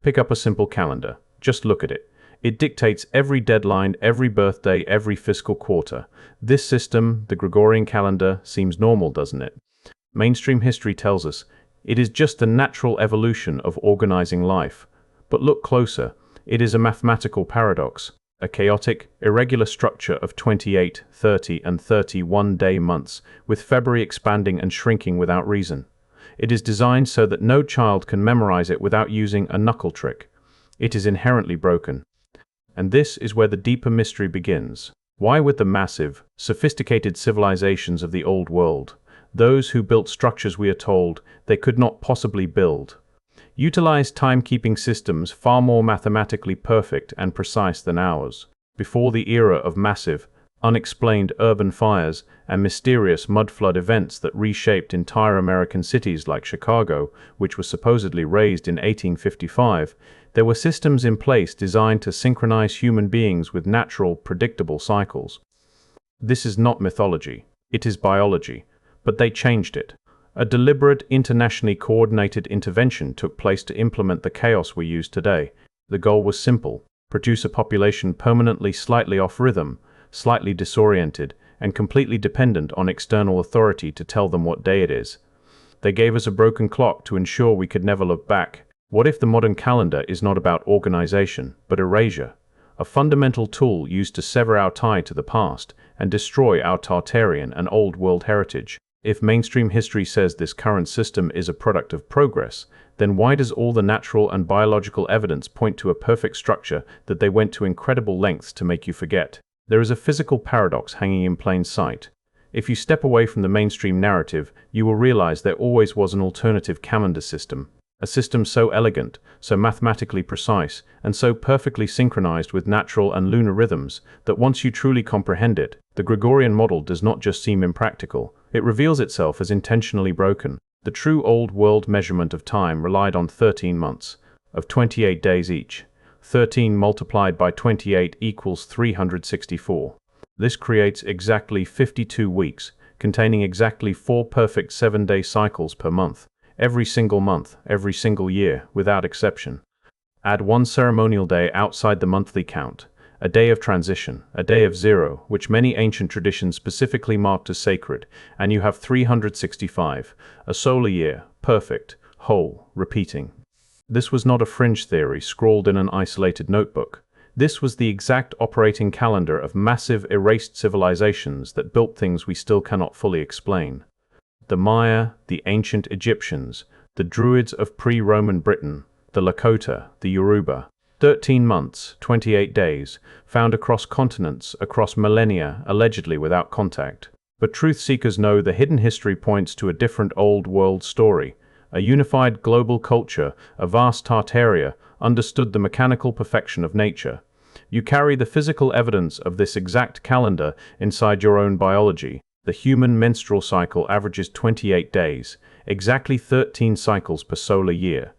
Pick up a simple calendar. Just look at it. It dictates every deadline, every birthday, every fiscal quarter. This system, the Gregorian calendar, seems normal, doesn't it? Mainstream history tells us it is just a natural evolution of organizing life. But look closer. It is a mathematical paradox, a chaotic, irregular structure of 28, 30, and 31-day months, with February expanding and shrinking without reason. It is designed so that no child can memorize it without using a knuckle trick. It is inherently broken. And this is where the deeper mystery begins. Why would the massive, sophisticated civilizations of the Old World, those who built structures we are told they could not possibly build, utilize timekeeping systems far more mathematically perfect and precise than ours, before the era of massive, unexplained urban fires and mysterious mudflood events that reshaped entire American cities like Chicago, which was supposedly razed in 1855, there were systems in place designed to synchronize human beings with natural, predictable cycles. This is not mythology, it is biology, but they changed it. A deliberate, internationally coordinated intervention took place to implement the chaos we use today. The goal was simple: produce a population permanently slightly off rhythm, slightly disoriented, and completely dependent on external authority to tell them what day it is. They gave us a broken clock to ensure we could never look back. What if the modern calendar is not about organization, but erasure? A fundamental tool used to sever our tie to the past and destroy our Tartarian and Old World heritage. If mainstream history says this current system is a product of progress, then why does all the natural and biological evidence point to a perfect structure that they went to incredible lengths to make you forget? There is a physical paradox hanging in plain sight. If you step away from the mainstream narrative, you will realize there always was an alternative calendar system. A system so elegant, so mathematically precise, and so perfectly synchronized with natural and lunar rhythms that once you truly comprehend it, the Gregorian model does not just seem impractical, it reveals itself as intentionally broken. The true Old World measurement of time relied on 13 months, of 28 days each. 13 multiplied by 28 equals 364. This creates exactly 52 weeks, containing exactly 4 perfect 7-day cycles per month. Every single month, every single year, without exception. Add one ceremonial day outside the monthly count, a day of transition, a day of zero, which many ancient traditions specifically marked as sacred, and you have 365, a solar year, perfect, whole, repeating. This was not a fringe theory scrawled in an isolated notebook. This was the exact operating calendar of massive erased civilizations that built things we still cannot fully explain. The Maya, the ancient Egyptians, the Druids of pre-Roman Britain, the Lakota, the Yoruba. 13 months, 28 days, found across continents, across millennia, allegedly without contact. But truth seekers know the hidden history points to a different Old World story. A unified global culture, a vast Tartaria, understood the mechanical perfection of nature. You carry the physical evidence of this exact calendar inside your own biology. The human menstrual cycle averages 28 days, exactly 13 cycles per solar year.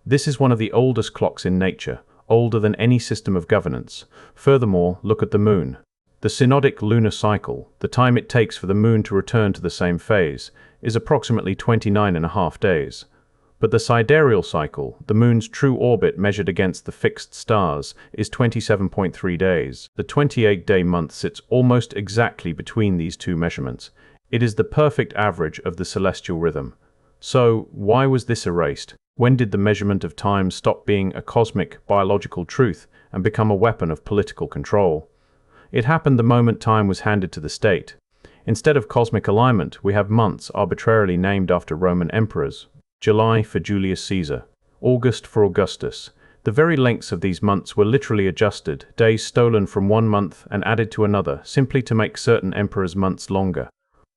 This is one of the oldest clocks in nature, older than any system of governance. Furthermore, look at the moon. The synodic lunar cycle, the time it takes for the moon to return to the same phase, is approximately 29.5 days. But the sidereal cycle, the moon's true orbit measured against the fixed stars, is 27.3 days. The 28-day month sits almost exactly between these two measurements. It is the perfect average of the celestial rhythm. So, why was this erased? When did the measurement of time stop being a cosmic, biological truth and become a weapon of political control? It happened the moment time was handed to the state. Instead of cosmic alignment, we have months arbitrarily named after Roman emperors. July for Julius Caesar, August for Augustus. The very lengths of these months were literally adjusted, days stolen from one month and added to another, simply to make certain emperors' months longer.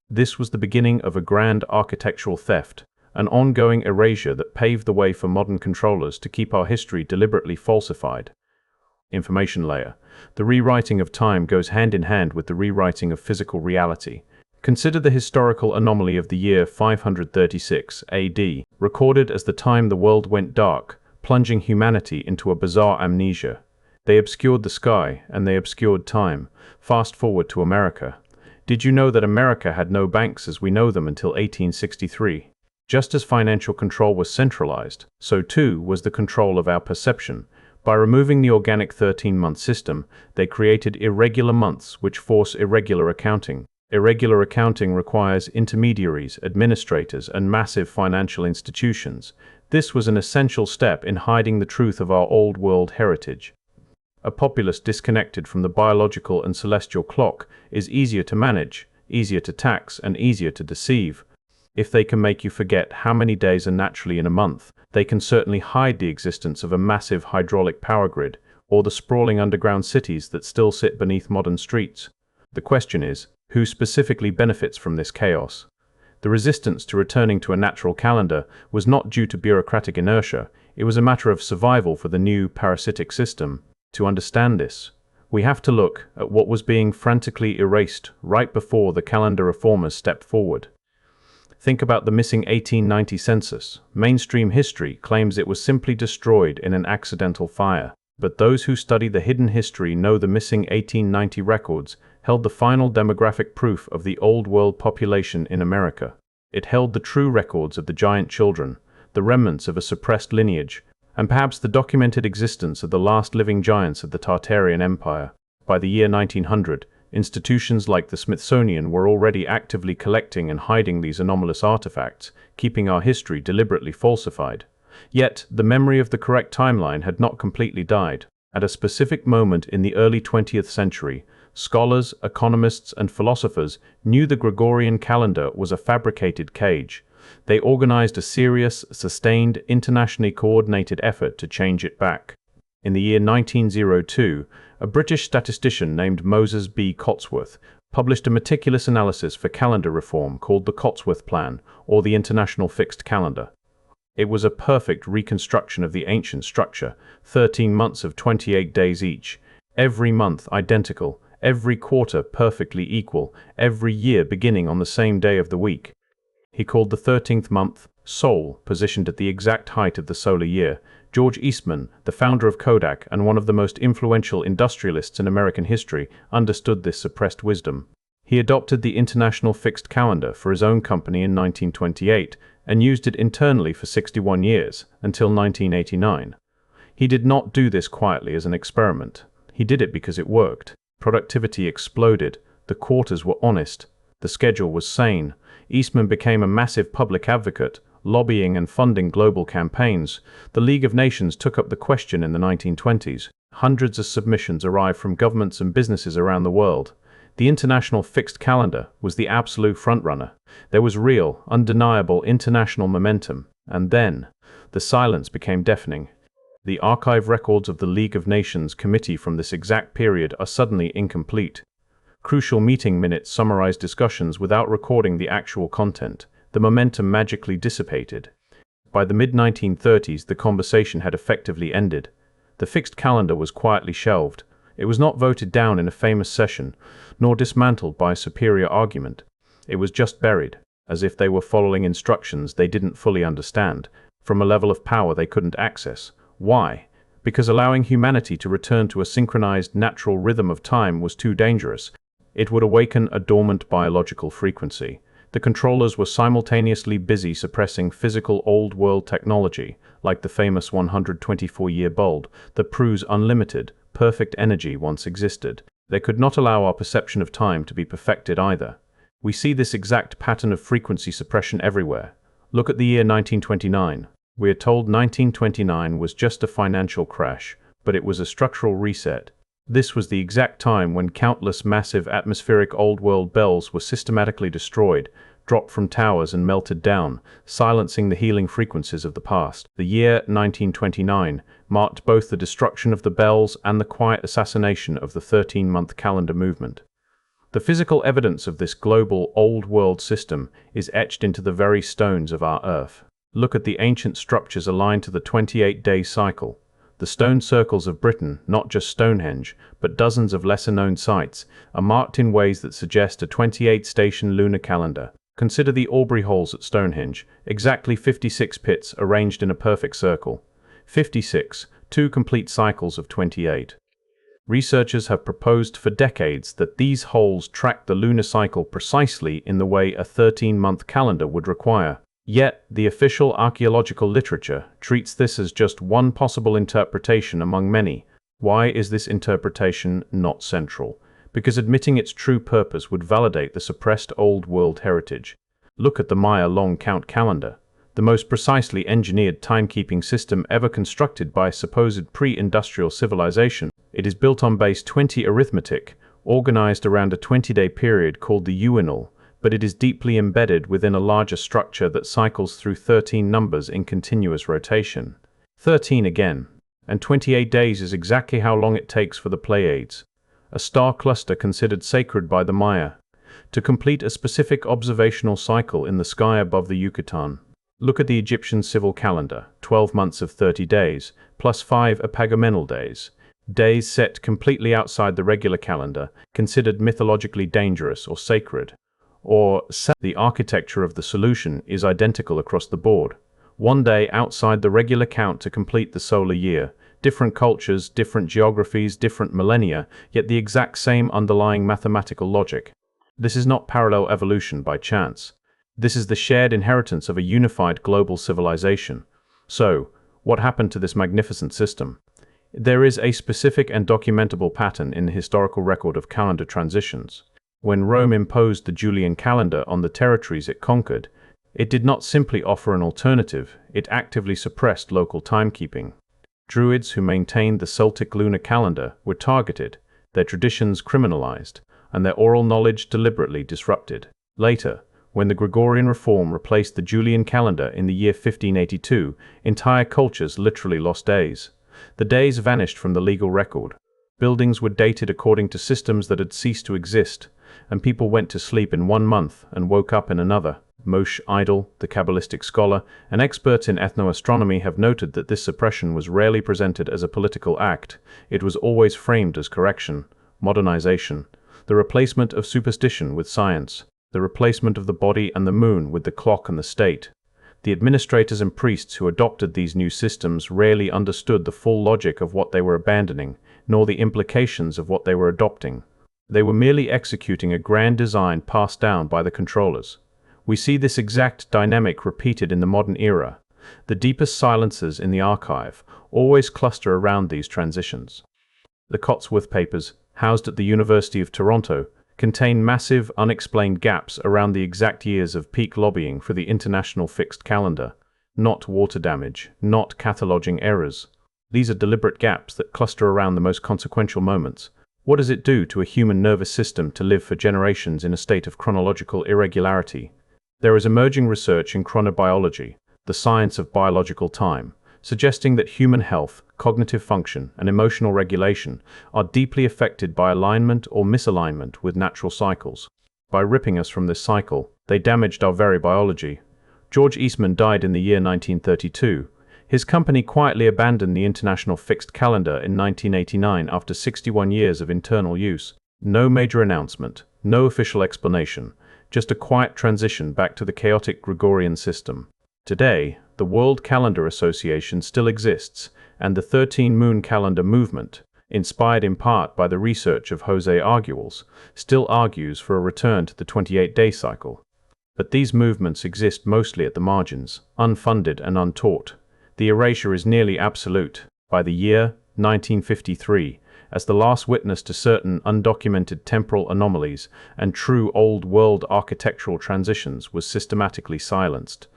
This was the beginning of a grand architectural theft, an ongoing erasure that paved the way for modern controllers to keep our history deliberately falsified. Information layer. The rewriting of time goes hand in hand with the rewriting of physical reality. Consider the historical anomaly of the year 536 AD, recorded as the time the world went dark, plunging humanity into a bizarre amnesia. They obscured the sky, and they obscured time. Fast forward to America. Did you know that America had no banks as we know them until 1863? Just as financial control was centralized, so too was the control of our perception. By removing the organic 13-month system, they created irregular months which force irregular accounting. Irregular accounting requires intermediaries, administrators, and massive financial institutions. This was an essential step in hiding the truth of our old world heritage. A populace disconnected from the biological and celestial clock is easier to manage, easier to tax, and easier to deceive. If they can make you forget how many days are naturally in a month, they can certainly hide the existence of a massive hydraulic power grid or the sprawling underground cities that still sit beneath modern streets. The question is, who specifically benefits from this chaos? The resistance to returning to a natural calendar was not due to bureaucratic inertia, it was a matter of survival for the new parasitic system. To understand this, we have to look at what was being frantically erased right before the calendar reformers stepped forward. Think about the missing 1890 census. Mainstream history claims it was simply destroyed in an accidental fire. But those who study the hidden history know the missing 1890 records held the final demographic proof of the old world population in America. It held the true records of the giant children, the remnants of a suppressed lineage, and perhaps the documented existence of the last living giants of the Tartarian Empire. By the year 1900, institutions like the Smithsonian were already actively collecting and hiding these anomalous artifacts, keeping our history deliberately falsified. Yet, the memory of the correct timeline had not completely died. At a specific moment in the early 20th century, scholars, economists, and philosophers knew the Gregorian calendar was a fabricated cage. They organized a serious, sustained, internationally coordinated effort to change it back. In the year 1902, a British statistician named Moses B. Cotsworth published a meticulous analysis for calendar reform called the Cotsworth Plan, or the International Fixed Calendar. It was a perfect reconstruction of the ancient structure, 13 months of 28 days each, every month identical, every quarter perfectly equal, every year beginning on the same day of the week. He called the 13th month Sol, positioned at the exact height of the solar year. George Eastman, the founder of Kodak and one of the most influential industrialists in American history, understood this suppressed wisdom. He adopted the International Fixed Calendar for his own company in 1928 and used it internally for 61 years, until 1989. He did not do this quietly as an experiment. He did it because it worked. Productivity exploded, the quarters were honest, the schedule was sane. Eastman became a massive public advocate, lobbying and funding global campaigns. The League of Nations took up the question in the 1920s. Hundreds of submissions arrived from governments and businesses around the world. The International Fixed Calendar was the absolute frontrunner. There was real, undeniable international momentum. And then, the silence became deafening. The archive records of the League of Nations committee from this exact period are suddenly incomplete. Crucial meeting minutes summarize discussions without recording the actual content. The momentum magically dissipated. By the mid-1930s, the conversation had effectively ended. The fixed calendar was quietly shelved. It was not voted down in a famous session, nor dismantled by a superior argument. It was just buried, as if they were following instructions they didn't fully understand, from a level of power they couldn't access. Why? Because allowing humanity to return to a synchronized natural rhythm of time was too dangerous. It would awaken a dormant biological frequency. The controllers were simultaneously busy suppressing physical old-world technology, like the famous 124-year bulb, that proves unlimited, perfect energy once existed. They could not allow our perception of time to be perfected either. We see this exact pattern of frequency suppression everywhere. Look at the year 1929. We are told 1929 was just a financial crash, but it was a structural reset. This was the exact time when countless massive atmospheric old-world bells were systematically destroyed, dropped from towers and melted down, silencing the healing frequencies of the past. The year 1929 marked both the destruction of the bells and the quiet assassination of the 13-month calendar movement. The physical evidence of this global old-world system is etched into the very stones of our Earth. Look at the ancient structures aligned to the 28-day cycle. The stone circles of Britain, not just Stonehenge, but dozens of lesser-known sites, are marked in ways that suggest a 28-station lunar calendar. Consider the Aubrey holes at Stonehenge, exactly 56 pits arranged in a perfect circle. 56, 2 complete cycles of 28. Researchers have proposed for decades that these holes track the lunar cycle precisely in the way a 13-month calendar would require. Yet, the official archaeological literature treats this as just one possible interpretation among many. Why is this interpretation not central? Because admitting its true purpose would validate the suppressed Old World heritage. Look at the Maya long count calendar, the most precisely engineered timekeeping system ever constructed by supposed pre-industrial civilization. It is built on base 20 arithmetic, organized around a 20-day period called the uinal, but it is deeply embedded within a larger structure that cycles through 13 numbers in continuous rotation. 13 again, and 28 days is exactly how long it takes for the Pleiades, a star cluster considered sacred by the Maya, to complete a specific observational cycle in the sky above the Yucatan. Look at the Egyptian civil calendar, 12 months of 30 days, plus 5 epagamenal days. Days set completely outside the regular calendar, considered mythologically dangerous or sacred. Or, the architecture of the solution is identical across the board. One day outside the regular count to complete the solar year. Different cultures, different geographies, different millennia, yet the exact same underlying mathematical logic. This is not parallel evolution by chance. This is the shared inheritance of a unified global civilization. So, what happened to this magnificent system? There is a specific and documentable pattern in the historical record of calendar transitions. When Rome imposed the Julian calendar on the territories it conquered, it did not simply offer an alternative, it actively suppressed local timekeeping. Druids who maintained the Celtic lunar calendar were targeted, their traditions criminalized, and their oral knowledge deliberately disrupted. Later, when the Gregorian reform replaced the Julian calendar in the year 1582, entire cultures literally lost days. The days vanished from the legal record. Buildings were dated according to systems that had ceased to exist, and people went to sleep in one month and woke up in another. Moshe Idol, the Kabbalistic scholar, and experts in ethnoastronomy have noted that this suppression was rarely presented as a political act. It was always framed as correction, modernization, the replacement of superstition with science, the replacement of the body and the moon with the clock and the state. The administrators and priests who adopted these new systems rarely understood the full logic of what they were abandoning, nor the implications of what they were adopting. They were merely executing a grand design passed down by the controllers. We see this exact dynamic repeated in the modern era. The deepest silences in the archive always cluster around these transitions. The Cotsworth papers, housed at the University of Toronto, contain massive, unexplained gaps around the exact years of peak lobbying for the international fixed calendar. Not water damage, not cataloging errors. These are deliberate gaps that cluster around the most consequential moments. What does it do to a human nervous system to live for generations in a state of chronological irregularity? There is emerging research in chronobiology, the science of biological time, suggesting that human health, cognitive function, and emotional regulation are deeply affected by alignment or misalignment with natural cycles. By ripping us from this cycle, they damaged our very biology. George Eastman died in the year 1932. His company quietly abandoned the international fixed calendar in 1989 after 61 years of internal use. No major announcement, no official explanation, just a quiet transition back to the chaotic Gregorian system. Today, the World Calendar Association still exists, and the 13-moon calendar movement, inspired in part by the research of Jose Arguelles, still argues for a return to the 28-day cycle. But these movements exist mostly at the margins, unfunded and untaught. The erasure is nearly absolute. By the year 1953, as the last witness to certain undocumented temporal anomalies and true Old World architectural transitions was systematically silenced,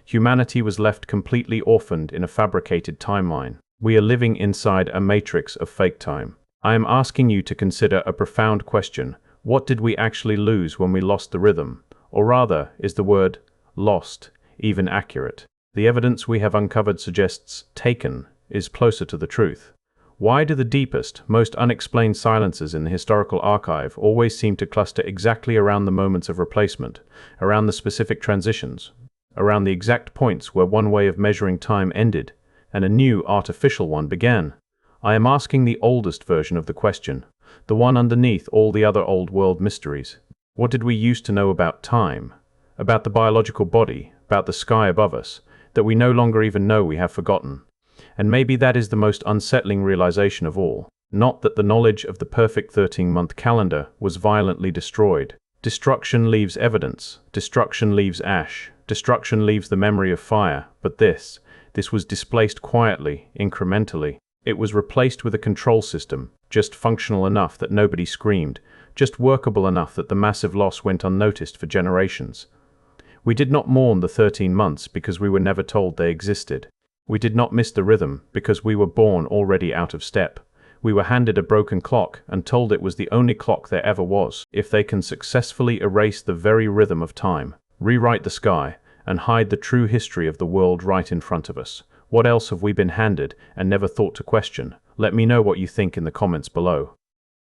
humanity was left completely orphaned in a fabricated timeline. We are living inside a matrix of fake time. I am asking you to consider a profound question. What did we actually lose when we lost the rhythm? Or rather, is the word lost even accurate? The evidence we have uncovered suggests taken is closer to the truth. Why do the deepest, most unexplained silences in the historical archive always seem to cluster exactly around the moments of replacement, around the specific transitions, around the exact points where one way of measuring time ended and a new artificial one began? I am asking the oldest version of the question, the one underneath all the other old world mysteries. What did we used to know about time, about the biological body, about the sky above us, that we no longer even know we have forgotten? And maybe that is the most unsettling realization of all. Not that the knowledge of the perfect 13-month calendar was violently destroyed. Destruction leaves evidence. Destruction leaves ash. Destruction leaves the memory of fire, but this was displaced quietly, incrementally. It was replaced with a control system, just functional enough that nobody screamed, just workable enough that the massive loss went unnoticed for generations. We did not mourn the 13 months because we were never told they existed. We did not miss the rhythm because we were born already out of step. We were handed a broken clock and told it was the only clock there ever was. If they can successfully erase the very rhythm of time, rewrite the sky, and hide the true history of the world right in front of us, what else have we been handed and never thought to question? Let me know what you think in the comments below.